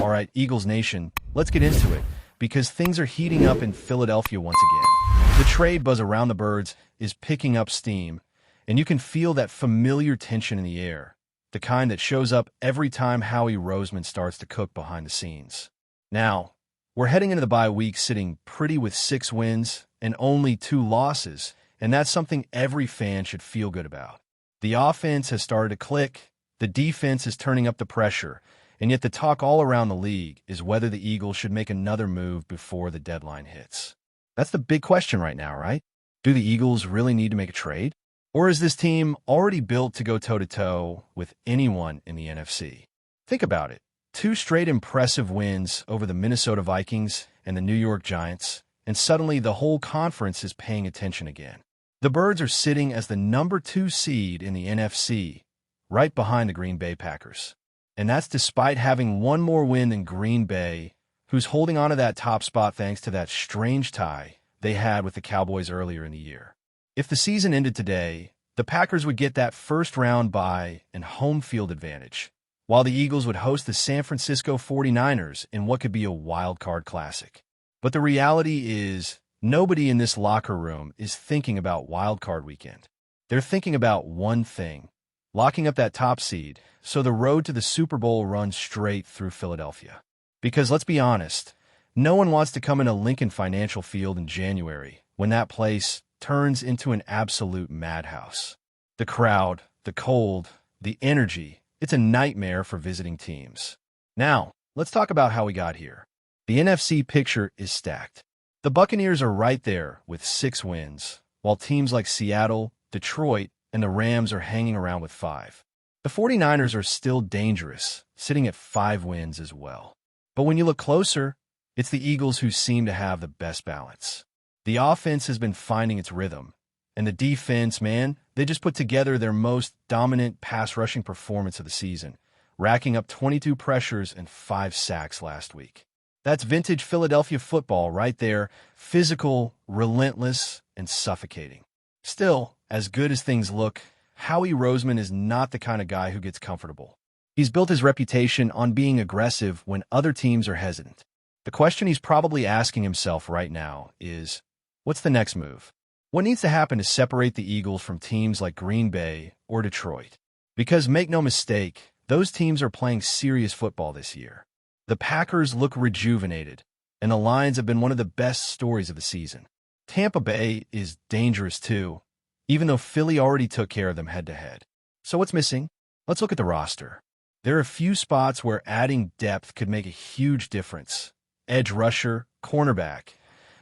All right, Eagles Nation, let's get into it, because things are heating up in Philadelphia once again. The trade buzz around the Birds is picking up steam, and you can feel that familiar tension in the air, the kind that shows up every time Howie Roseman starts to cook behind the scenes. Now, we're heading into the bye week sitting pretty with 6 wins and only 2 losses, and that's something every fan should feel good about. The offense has started to click, the defense is turning up the pressure, and yet the talk all around the league is whether the Eagles should make another move before the deadline hits. That's the big question right now, right? Do the Eagles really need to make a trade? Or is this team already built to go toe-to-toe with anyone in the NFC? Think about it. 2 straight impressive wins over the Minnesota Vikings and the New York Giants, and suddenly the whole conference is paying attention again. The Birds are sitting as the number 2 seed in the NFC, right behind the Green Bay Packers. And that's despite having one more win than Green Bay, who's holding on to that top spot thanks to that strange tie they had with the Cowboys earlier in the year. If the season ended today, the Packers would get that first-round bye and home field advantage, while the Eagles would host the San Francisco 49ers in what could be a wild-card classic. But the reality is, nobody in this locker room is thinking about wild-card weekend. They're thinking about one thing: locking up that top seed, so the road to the Super Bowl runs straight through Philadelphia. Because let's be honest, no one wants to come into Lincoln Financial Field in January when that place turns into an absolute madhouse. The crowd, the cold, the energy, it's a nightmare for visiting teams. Now, let's talk about how we got here. The NFC picture is stacked. The Buccaneers are right there with 6 wins, while teams like Seattle, Detroit, and the Rams are hanging around with 5. The 49ers are still dangerous, sitting at 5 wins as well. But when you look closer, it's the Eagles who seem to have the best balance. The offense has been finding its rhythm, and the defense, man, they just put together their most dominant pass-rushing performance of the season, racking up 22 pressures and 5 sacks last week. That's vintage Philadelphia football right there, physical, relentless, and suffocating. Still, as good as things look, Howie Roseman is not the kind of guy who gets comfortable. He's built his reputation on being aggressive when other teams are hesitant. The question he's probably asking himself right now is, what's the next move? What needs to happen to separate the Eagles from teams like Green Bay or Detroit? Because make no mistake, those teams are playing serious football this year. The Packers look rejuvenated, and the Lions have been one of the best stories of the season. Tampa Bay is dangerous too, even though Philly already took care of them head-to-head. So what's missing? Let's look at the roster. There are a few spots where adding depth could make a huge difference. Edge rusher, cornerback,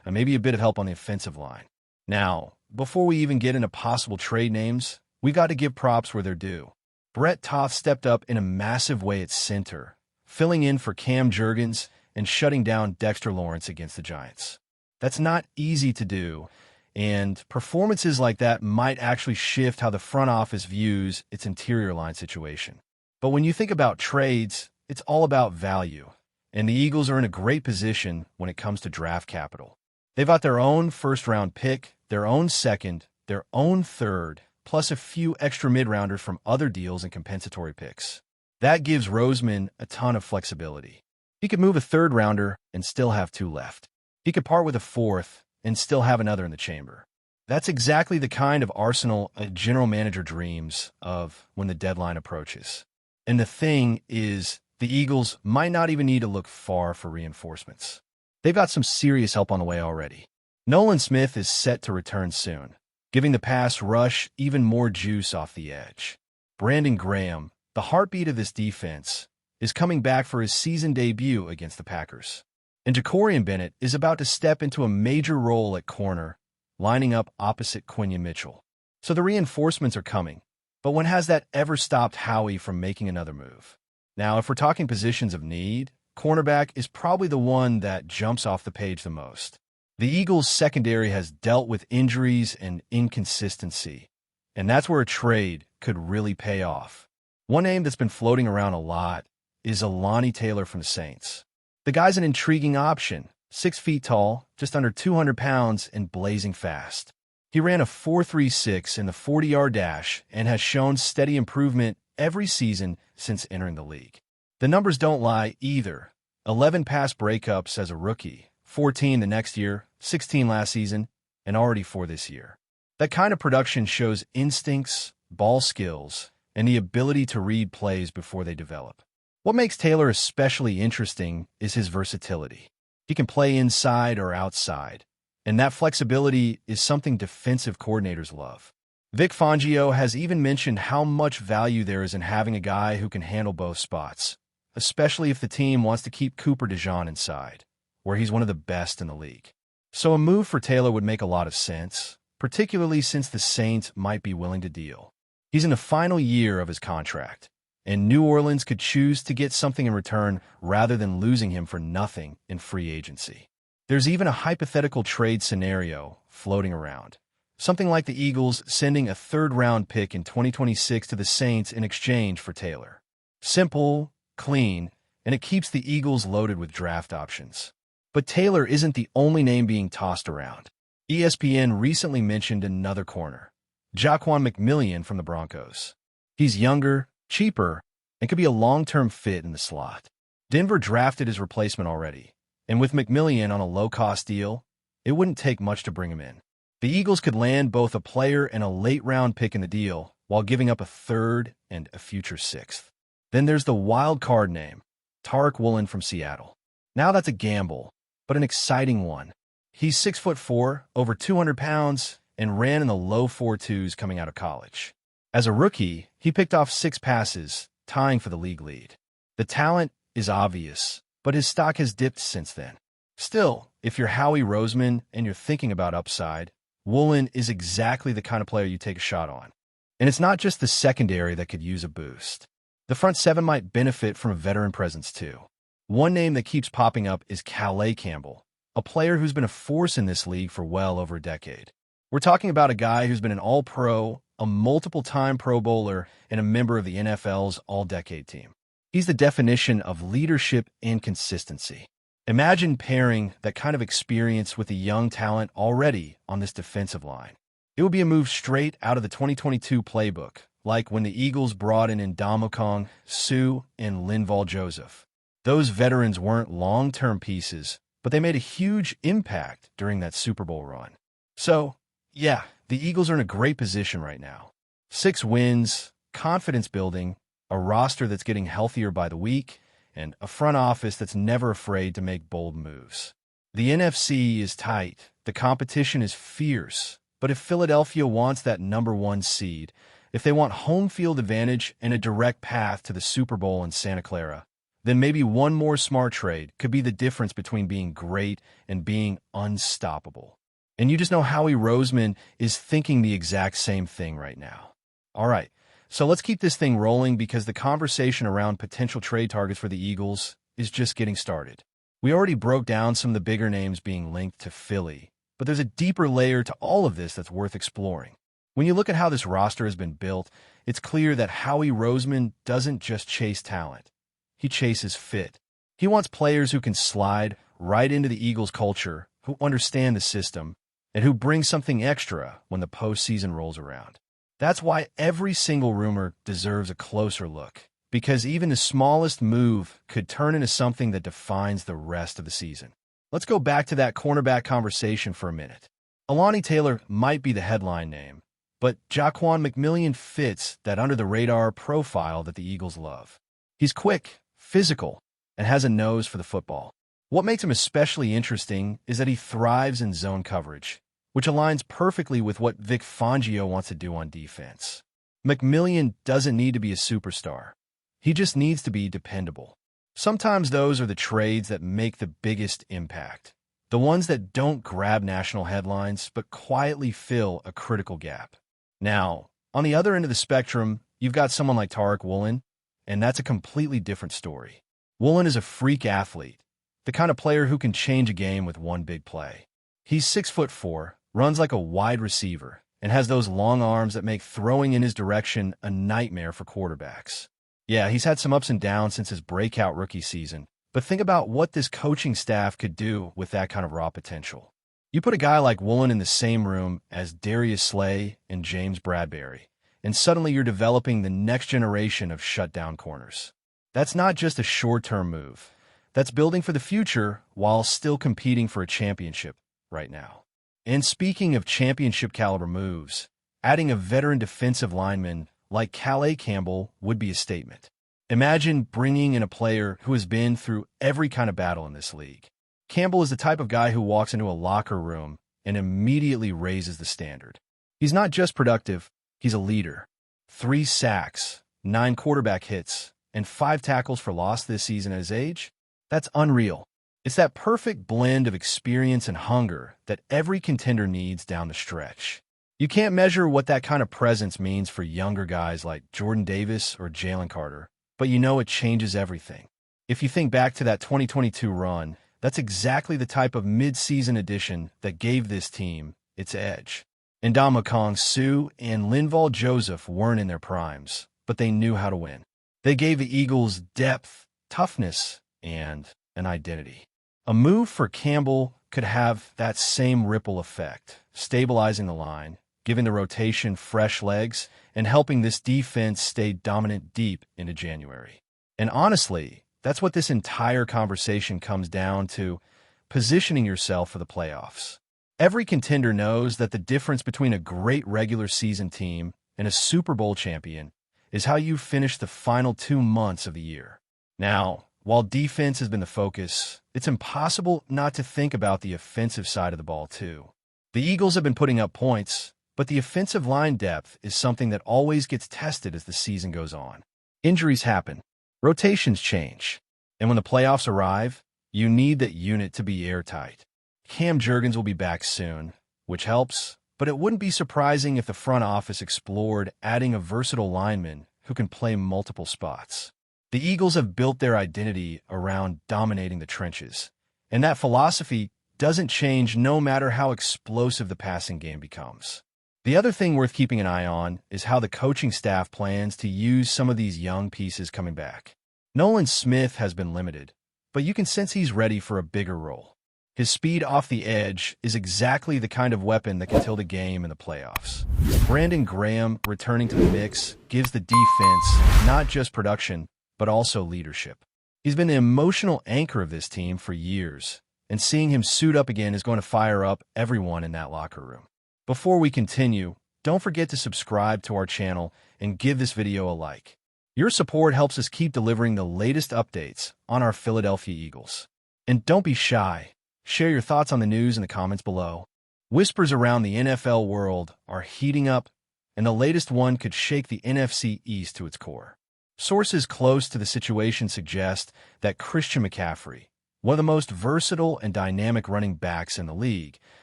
and maybe a bit of help on the offensive line. Now, before we even get into possible trade names, we got to give props where they're due. Brett Toth stepped up in a massive way at center, filling in for Cam Jurgens and shutting down Dexter Lawrence against the Giants. That's not easy to do, and performances like that might actually shift how the front office views its interior line situation. But when you think about trades, it's all about value, and the Eagles are in a great position when it comes to draft capital. They've got their own first-round pick, their own second, their own third, plus a few extra mid-rounders from other deals and compensatory picks. That gives Roseman a ton of flexibility. He could move a third-rounder and still have 2 left. He could part with a 4th and still have another in the chamber. That's exactly the kind of arsenal a general manager dreams of when the deadline approaches. And the thing is, the Eagles might not even need to look far for reinforcements. They've got some serious help on the way already. Nolan Smith is set to return soon, giving the pass rush even more juice off the edge. Brandon Graham, the heartbeat of this defense, is coming back for his season debut against the Packers. And Jacorian Bennett is about to step into a major role at corner, lining up opposite Quinion Mitchell. So the reinforcements are coming, but when has that ever stopped Howie from making another move? Now, if we're talking positions of need, cornerback is probably the one that jumps off the page the most. The Eagles' secondary has dealt with injuries and inconsistency, and that's where a trade could really pay off. One name that's been floating around a lot is Alani Taylor from the Saints. The guy's an intriguing option, 6 feet tall, just under 200 pounds, and blazing fast. He ran a 4.36 in the 40-yard dash and has shown steady improvement every season since entering the league. The numbers don't lie either. 11 pass breakups as a rookie, 14 the next year, 16 last season, and already 4 this year. That kind of production shows instincts, ball skills, and the ability to read plays before they develop. What makes Taylor especially interesting is his versatility. He can play inside or outside, and that flexibility is something defensive coordinators love. Vic Fangio has even mentioned how much value there is in having a guy who can handle both spots, especially if the team wants to keep Cooper DeJean inside, where he's one of the best in the league. So a move for Taylor would make a lot of sense, particularly since the Saints might be willing to deal. He's in the final year of his contract, and New Orleans could choose to get something in return rather than losing him for nothing in free agency. There's even a hypothetical trade scenario floating around. Something like the Eagles sending a third-round pick in 2026 to the Saints in exchange for Taylor. Simple, clean, and it keeps the Eagles loaded with draft options. But Taylor isn't the only name being tossed around. ESPN recently mentioned another corner, Jaquan McMillian from the Broncos. He's younger, cheaper, and could be a long-term fit in the slot. Denver drafted his replacement already, and with McMillian on a low-cost deal, it wouldn't take much to bring him in. The Eagles could land both a player and a late-round pick in the deal while giving up a third and a future sixth. Then there's the wild card name, Tariq Woolen from Seattle. Now that's a gamble, but an exciting one. He's 6'4", over 200 pounds, and ran in the low 4.2s coming out of college. As a rookie, he picked off 6 passes, tying for the league lead. The talent is obvious, but his stock has dipped since then. Still, if you're Howie Roseman and you're thinking about upside, Woolen is exactly the kind of player you take a shot on. And it's not just the secondary that could use a boost. The front seven might benefit from a veteran presence too. One name that keeps popping up is Calais Campbell, a player who's been a force in this league for well over a decade. We're talking about a guy who's been an All-Pro, a multiple-time Pro Bowler, and a member of the NFL's All-Decade team. He's the definition of leadership and consistency. Imagine pairing that kind of experience with a young talent already on this defensive line. It would be a move straight out of the 2022 playbook, like when the Eagles brought in Ndamukong, Suh, and Linval Joseph. Those veterans weren't long-term pieces, but they made a huge impact during that Super Bowl run. So, yeah, the Eagles are in a great position right now. 6 wins, confidence building, a roster that's getting healthier by the week, and a front office that's never afraid to make bold moves. The NFC is tight, the competition is fierce, but if Philadelphia wants that #1 seed, if they want home field advantage and a direct path to the Super Bowl in Santa Clara, then maybe one more smart trade could be the difference between being great and being unstoppable. And you just know Howie Roseman is thinking the exact same thing right now. All right. So let's keep this thing rolling because the conversation around potential trade targets for the Eagles is just getting started. We already broke down some of the bigger names being linked to Philly, but there's a deeper layer to all of this that's worth exploring. When you look at how this roster has been built, it's clear that Howie Roseman doesn't just chase talent. He chases fit. He wants players who can slide right into the Eagles' culture, who understand the system, and who bring something extra when the postseason rolls around. That's why every single rumor deserves a closer look, because even the smallest move could turn into something that defines the rest of the season. Let's go back to that cornerback conversation for a minute. Alani Taylor might be the headline name, but Jaquan McMillian fits that under-the-radar profile that the Eagles love. He's quick, physical, and has a nose for the football. What makes him especially interesting is that he thrives in zone coverage, which aligns perfectly with what Vic Fangio wants to do on defense. McMillian doesn't need to be a superstar. He just needs to be dependable. Sometimes those are the trades that make the biggest impact. The ones that don't grab national headlines, but quietly fill a critical gap. Now, on the other end of the spectrum, you've got someone like Tariq Woolen, and that's a completely different story. Woolen is a freak athlete, the kind of player who can change a game with one big play. He's 6'4", runs like a wide receiver, and has those long arms that make throwing in his direction a nightmare for quarterbacks. Yeah, he's had some ups and downs since his breakout rookie season, but think about what this coaching staff could do with that kind of raw potential. You put a guy like Woolen in the same room as Darius Slay and James Bradbury, and suddenly you're developing the next generation of shutdown corners. That's not just a short-term move. that's building for the future while still competing for a championship right now. And speaking of championship-caliber moves, adding a veteran defensive lineman like Calais Campbell would be a statement. Imagine bringing in a player who has been through every kind of battle in this league. Campbell is the type of guy who walks into a locker room and immediately raises the standard. He's not just productive, he's a leader. 3 sacks, 9 quarterback hits, and 5 tackles for loss this season at his age? That's unreal. It's that perfect blend of experience and hunger that every contender needs down the stretch. You can't measure what that kind of presence means for younger guys like Jordan Davis or Jalen Carter, but you know it changes everything. If you think back to that 2022 run, that's exactly the type of mid-season addition that gave this team its edge. Ndamukong Suh and Linval Joseph weren't in their primes, but they knew how to win. They gave the Eagles depth, toughness, and an identity. A move for Campbell could have that same ripple effect, stabilizing the line, giving the rotation fresh legs, and helping this defense stay dominant deep into January. And honestly, that's what this entire conversation comes down to, positioning yourself for the playoffs. Every contender knows that the difference between a great regular season team and a Super Bowl champion is how you finish the final 2 months of the year. Now, while defense has been the focus, it's impossible not to think about the offensive side of the ball too. The Eagles have been putting up points, but the offensive line depth is something that always gets tested as the season goes on. Injuries happen, rotations change, and when the playoffs arrive, you need that unit to be airtight. Cam Jurgens will be back soon, which helps, but it wouldn't be surprising if the front office explored adding a versatile lineman who can play multiple spots. The Eagles have built their identity around dominating the trenches, and that philosophy doesn't change no matter how explosive the passing game becomes. The other thing worth keeping an eye on is how the coaching staff plans to use some of these young pieces coming back. Nolan Smith has been limited, but you can sense he's ready for a bigger role. His speed off the edge is exactly the kind of weapon that can tilt a game in the playoffs. Brandon Graham returning to the mix gives the defense not just production, but also leadership. He's been the emotional anchor of this team for years, and seeing him suit up again is going to fire up everyone in that locker room. Before we continue, don't forget to subscribe to our channel and give this video a like. Your support helps us keep delivering the latest updates on our Philadelphia Eagles. And don't be shy. Share your thoughts on the news in the comments below. Whispers around the NFL world are heating up, and the latest one could shake the NFC East to its core. Sources close to the situation suggest that Christian McCaffrey, one of the most versatile and dynamic running backs in the league,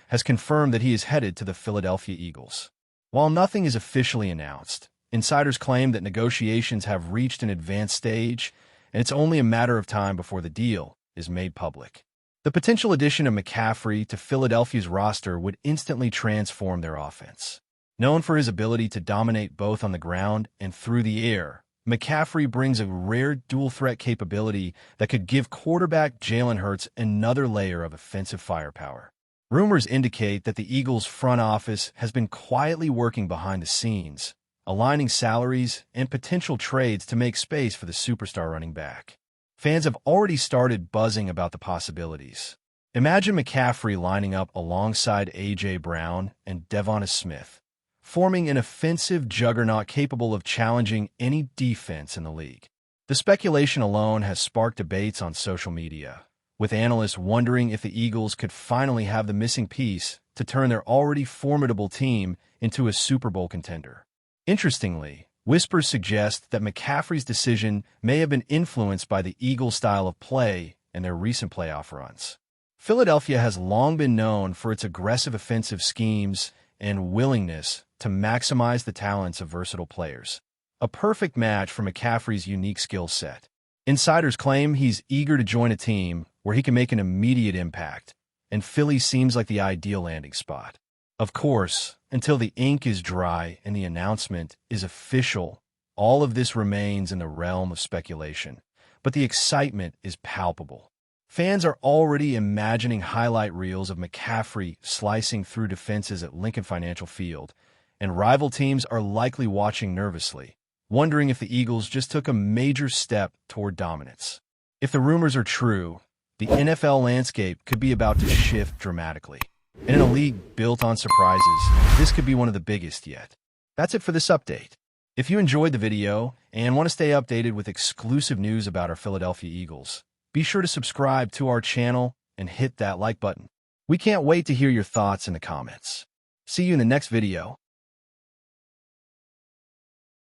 has confirmed that he is headed to the Philadelphia Eagles. While nothing is officially announced, insiders claim that negotiations have reached an advanced stage, and it's only a matter of time before the deal is made public. The potential addition of McCaffrey to Philadelphia's roster would instantly transform their offense. Known for his ability to dominate both on the ground and through the air, McCaffrey brings a rare dual-threat capability that could give quarterback Jalen Hurts another layer of offensive firepower. Rumors indicate that the Eagles' front office has been quietly working behind the scenes, aligning salaries and potential trades to make space for the superstar running back. Fans have already started buzzing about the possibilities. Imagine McCaffrey lining up alongside A.J. Brown and Devonta Smith, forming an offensive juggernaut capable of challenging any defense in the league. The speculation alone has sparked debates on social media, with analysts wondering if the Eagles could finally have the missing piece to turn their already formidable team into a Super Bowl contender. Interestingly, whispers suggest that McCaffrey's decision may have been influenced by the Eagles' style of play and their recent playoff runs. Philadelphia has long been known for its aggressive offensive schemes and willingness to maximize the talents of versatile players, a perfect match for McCaffrey's unique skill set. Insiders claim he's eager to join a team where he can make an immediate impact, and Philly seems like the ideal landing spot. Of course, until the ink is dry and the announcement is official, all of this remains in the realm of speculation, but the excitement is palpable. Fans are already imagining highlight reels of McCaffrey slicing through defenses at Lincoln Financial Field, and rival teams are likely watching nervously, wondering if the Eagles just took a major step toward dominance. If the rumors are true, the NFL landscape could be about to shift dramatically. And in a league built on surprises, this could be one of the biggest yet. That's it for this update. If you enjoyed the video and want to stay updated with exclusive news about our Philadelphia Eagles, be sure to subscribe to our channel and hit that like button. We can't wait to hear your thoughts in the comments. See you in the next video.